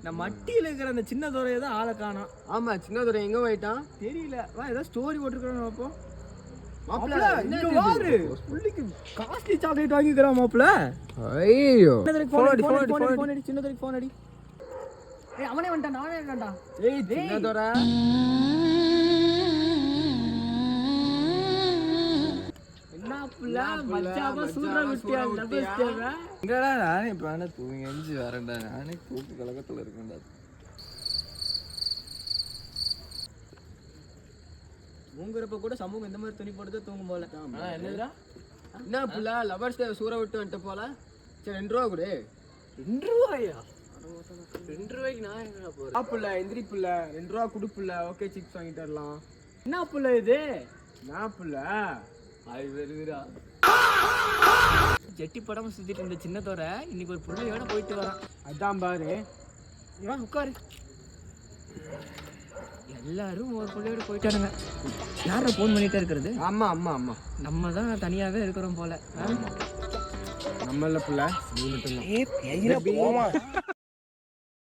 நான் மட்டியில இருக்கிற அந்த சின்ன துறையை தான் ஆளை காணோம். ஆமா, சின்ன துறை எங்க போயிட்டான் தெரியல. வா ஏதோ ஸ்டோரி போட்டுருக்கானு பார்ப்போம். மாப்பிள்ள இங்க வாரு. புள்ளிக்கு காஸ்ட்லி சாக்லேட் வாங்கிக்கறா மாப்பிள்ள. ஐயோ ஃபோன் அடி சின்ன துறைக்கு ஃபோன் அடி. ஏய் அவனே வந்துட்டான்டா. ஏய் சின்ன துறை மச்சாவா சூரா விட்டியா லபஸ்டேவா. எங்கடா நானே இப்ப தூங்கி எஞ்சி வரேன்டா. நானே தூக்கு கலக்கத்துல இருக்கேன்டா. தூங்குறப்ப கூட சமூகம் இந்த மாதிரி துணி போட்டு தூங்கும் போல. என்னடா என்ன புள்ள லவர்ஸ் டே சூற விட்டு வந்துட்டு போல. சரி 2 ரூபா கொடு. 2 ரூபாயா? 2 ரூபாய்க்கு நான் எங்கடா போறேன்? புள்ள எந்திரி புள்ள 2 ரூபா குடு புள்ள. ஓகே சிப்ஸ் வாங்கி தரலாம். என்ன புள்ள இது? நான் புள்ள அது வருதுடா. ஜெட்டி படம் சுத்திட்டு இருந்த சின்னதோட இன்னைக்கு ஒரு புள்ளையோட போயிட்டு வரான். அதான் பாரு. இவன் உட்காரு. எல்லாரும் ஒரு புள்ளையோட போயிட்டானுங்க. யாரை ஃபோன் பண்ணிட்டே இருக்கிறது? ஆமா ஆமா ஆமா, நம்ம தான் தனியாவே இருக்கிறோம் போல. நம்ம இல்ல புள்ள, நீ மட்டும் தான். ஏய் போமா.